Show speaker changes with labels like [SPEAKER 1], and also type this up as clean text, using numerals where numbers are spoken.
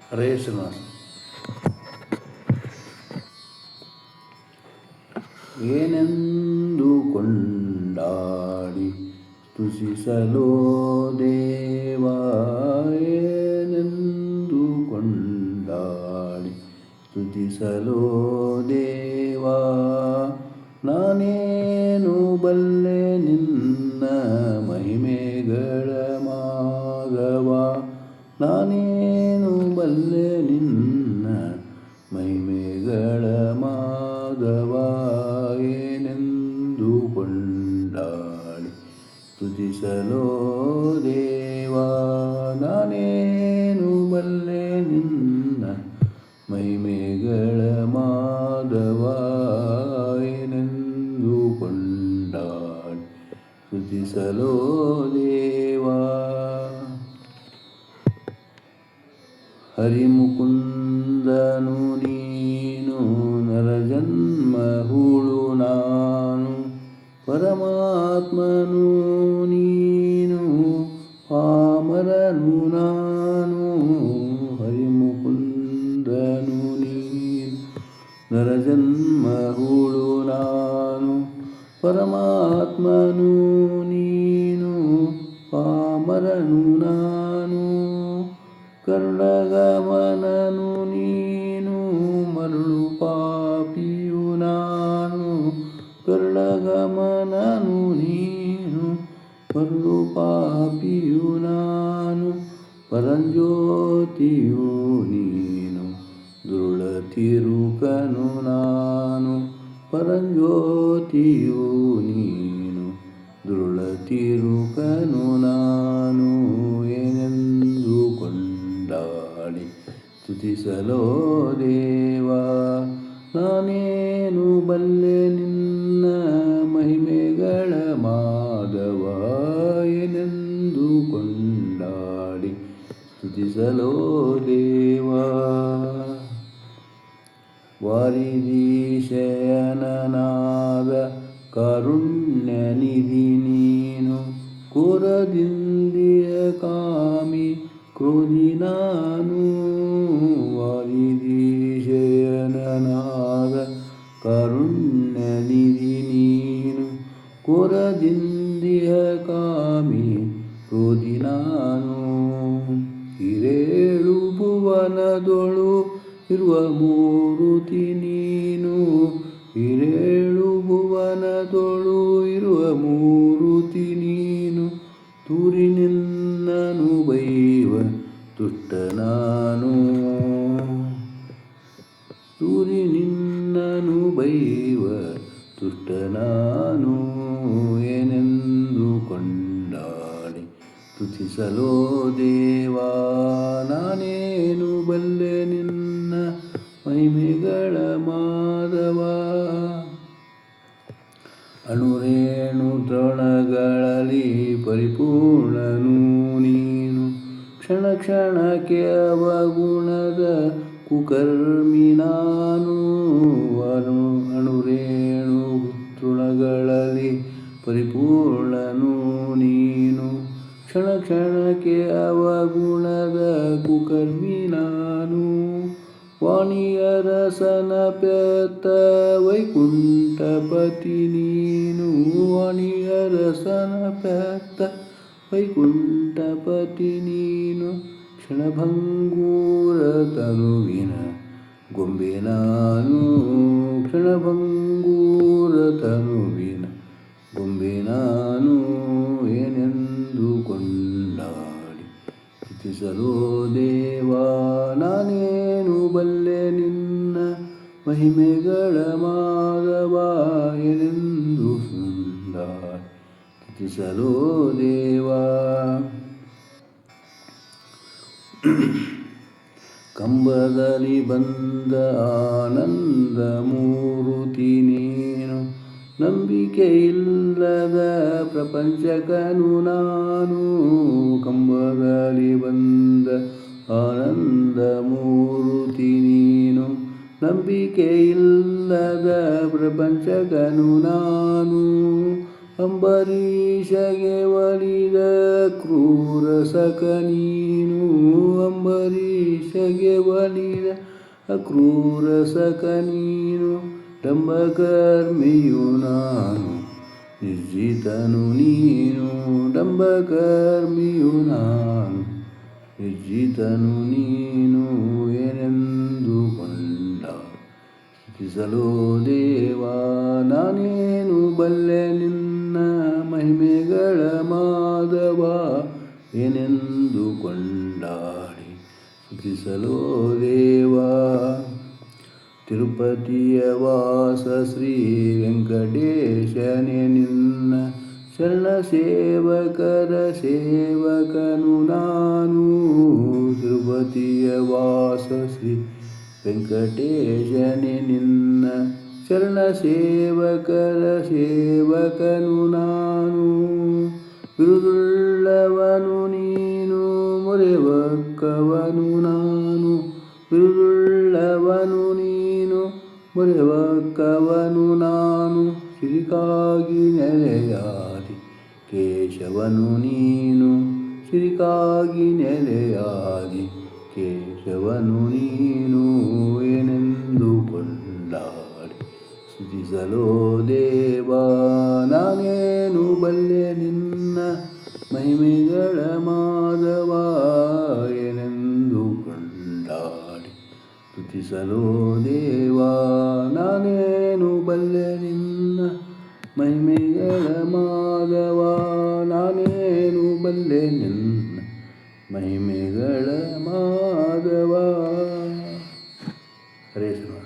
[SPEAKER 1] ಹರೇ ಶ್ರೀನಿವಾಸ. ಏನೆಂದು ಕೊಂಡಾಡಿ ಸ್ತುತಿಸಲೋ ದೇವಾ, ಏನೆಂದು ಕೊಂಡಾಡಿ ಸ್ತುತಿಸಲೋ ದೇವಾ, ನಾನೇನು ಬಲ್ಲೆ ನಿನ್ನ ಮಹಿಮೆಗಳ ಮಾಧವ, ನಾನೇನು ಬಲ್ಲೆ ನಿನ್ನ ಮಹಿಮೆಗಳ ಮಾಧವ, ಏನೆಂದು ಕೊಂಡಾಡಿ ಸ್ತುತಿಸಲೋ ದೇವಾ, ನಾನೇನು ಬಲ್ಲೆ ನಿನ್ನ ಮಹಿಮೆಗಳ ಮಾಧವ, ಏನೆಂದು ಕೊಂಡಾಡಿ ಸ್ತುತಿಸಲೋ ದೇವಾ. ಹರಿಮುಕುಂದನು ನೀನು, ನರಜನ್ಮ ಹೂಳು ನಾನು, ಪರಮಾತ್ಮನು ನೀನು, ಪಾಮರನು ನಾನು. ಹರಿಮುಕುಂದನು ನೀನು, ನರಜನ್ಮ ಹೂಳು ನಾನು, ಪರಮಾತ್ಮನು ನೀನು, ಪಾಮರನು ನಾನು. ಕರುಣಗಮನನು ನೀನು, ಮರಳು ಪಾಪಿಯು ನಾನು, ಕರುಣಗಮನನು ನೀನು, ಮರಳು ಪಾಪಿಯು ನಾನು. ಪರಂಜ್ಯೋತಿಯು ನೀನು, ದುರುಳ ತಿರುಕನು ನಾನು, ಪರಂಜ್ಯೋತಿಯು ನೀನು, ದುರುಳ ತಿರುಕನು ನಾನು. ಏನೆಂದು ಕೊಂಡಾಡಿ ಸ್ತುತಿಸಲೋ ದೇವಾ, ನಾನೇನು ಬಲ್ಲೆ ನಿನ್ನ ಮಹಿಮೆಗಳ ಮಾಧವ, ಏನೆಂದು ಕೊಂಡಾಡಿ ಸ್ತುತಿಸಲೋ ದೇವಾ. ವಾರಿದೀಶಯನನಾದ ಕಾರುಣ್ಯ ನಿಧಿ ನೀನು, ಕ್ರೂರದಿಂದಿಯ ಕಾಮಿ ಕ್ರೋಧಿ ನಾನು. ವಾರಿದೀಶಯನನಾದ ಕಾರುಣ್ಯ ನಿಧಿ ನೀನು, ಕ್ರೂರದಿಂದಿಯ ಕಾಮಿ ಕ್ರೋಧಿ ನಾನು. ಹಿರೇಳು ಭುವನದೊಳು ಇರುವ ಮೂರುತಿ ನೀನು, ಹಿರೇಳು ಭುವನದೊಳು ಇರುವ ಮೂರುತಿ ನೀನು, ತೂರಿ ನಿನ್ನನು ಬೈವ ತುಷ್ಟ ನಾನು, ತೂರಿ ನಿನ್ನನು ಬೈವ ತುಷ್ಟ ನಾನು. ಏನೆಂದು ಕೊಂಡಾಡಿ ಸ್ತುತಿಸಲೋ ದೇವಾ, ನಾನೇನು ಬಲ್ಲೆ ನಿನ್ನ ಮಹಿಮೆಗಳ ಮಾಧವ. ಅಣುರೇಣು ತೃಣಗಳಲ್ಲಿ ಪರಿಪೂರ್ಣನು ನೀನು, ಕ್ಷಣ ಕ್ಷಣಕ್ಕೆ ಅವಗುಣದ ಕುಕರ್ಮಿ ನಾನು. ಅಣುರೇಣು ತೃಣಗಳಲ್ಲಿ ಪರಿಪೂರ್ಣನು ನೀನು, ಕ್ಷಣ ಕ್ಷಣಕ್ಕೆ ಅವಗುಣದ ಕುಕರ್ಮಿ ನಾನು. ವಾಣಿಯರಸನ ಪೆತ್ತ ವೈಕುಂಠಪತಿ ನೀನು, ವಾಣಿಯರಸನ ಪೆತ್ತ ವೈಕುಂಠಪತಿ ನೀನು. ಕ್ಷಣಭಂಗೂರ ತನುವಿನ ಗೊಂಬೆ ನಾನು, ಕ್ಷಣಭಂಗೂರ ತನುವಿನ ಗೊಂಬೆ ನಾನು. ಏನೆಂದು ಕೊಂಡಾಡಿ ಸ್ತುತಿಸಲೋ ದೇವಾ, ನಾನೇನು ಬಲ್ಲೆ ನಿನ್ನ ಮಹಿಮೆಗಳ ಮಾಧವ, ಏನೆಂದು ಕೊಂಡಾಡಿ ಸ್ತುತಿಸಲೋ ದೇವಾ. ಕಂಬದಲ್ಲಿ ಬಂದ ಆನಂದ ಮೂರುತಿ ನೀನು, ನಂಬಿಕೆ ಇಲ್ಲದ ಪ್ರಪಂಚಕನು ನಾನು. ಕಂಬದಲ್ಲಿ ಬಂದ ಆನಂದ ಮೂರುತಿ ನೀನು, ನಂಬಿಕೆ ಇಲ್ಲದ ಪ್ರಪಂಚಕನು ನಾನು. ಅಂಬರೀಷಗೆ ಒಲಿದ ಕ್ರೂರ ಸಕ ನೀನು, ಅಂಬರೀಷಗೆ ಒಲಿದ ಅಕ್ರೂರ ಸಖ ನೀನು. ಡಂಬಕರ್ಮಿಯು ನಾನು ನಿರ್ಜಿತನು ನೀನು. ಡಂಬಕರ್ಮಿಯು ನಾನು ನಿರ್ಜಿತನು ನೀನು ಏನೆಂದು ಕೊಂಡ ಸ್ತುತಿಸಲೋ ದೇವಾ. ನಾನೇನು ಬಲ್ಲೆ ನಿನ್ನ ಮಹಿಮೆಗಳ ಮಾಧವ ಏನೆಂದು ಕೊಂಡಾಡಿ ಸ್ತುತಿಸಲೋ ದೇವಾ. ತಿರುಪತಿಯ ವಾಸ ಶ್ರೀ ವೆಂಕಟೇಶನೇ ನಿನ್ನ ಶರಣ ಸೇವಕರ ಸೇವಕನು ನಾನು. ತಿರುಪತಿಯ ವಾಸ ಶ್ರೀ ವೆಂಕಟೇಶನೇ ನಿನ್ನ ಶರಣ ಸೇವಕರ ಸೇವಕನು ನಾನು. ಬಿರುದುಳ್ಳವನು ನೀನು ಮೊರೆವಕ್ಕವನು ನಾನು. ಬಿರುದುಳ್ಳವನು ನೀನು ಮೊರೆವಕ್ಕವನು ನಾನು. ಸಿರಿಕಾಗಿ ನೆಲೆಯಾದಿ ಕೇಶವನು ನೀನು. ಸಿರಿಕಾಗಿ ನೆಲೆಯಾದಿ ಕೇಶವನು ನೀನು ಏನೆಂದು ಕೊಂಡಾಡಿ ಸ್ತುತಿಸಲೋ ದೇವಾ. ನಾನೇನು ಬಲ್ಲೆ ನಿನ್ನ ಮಹಿಮೆಗಳ ಮಾಧವ ಏನೆಂದು ಕೊಂಡಾಡಿ ಸ್ತುತಿಸಲೋ ದೇವಾ. ನಾನೇನು ಬಲ್ಲೆ ನಿನ್ನ ಮಹಿಮೆಗಳ ಮಾಧವ. ನಾನೇನು ಬಲ್ಲೆ ನಿನ್ನ ಮಹಿಮೆಗಳ ಮಾಧವ. ಹರೇ ಶ್ರೀ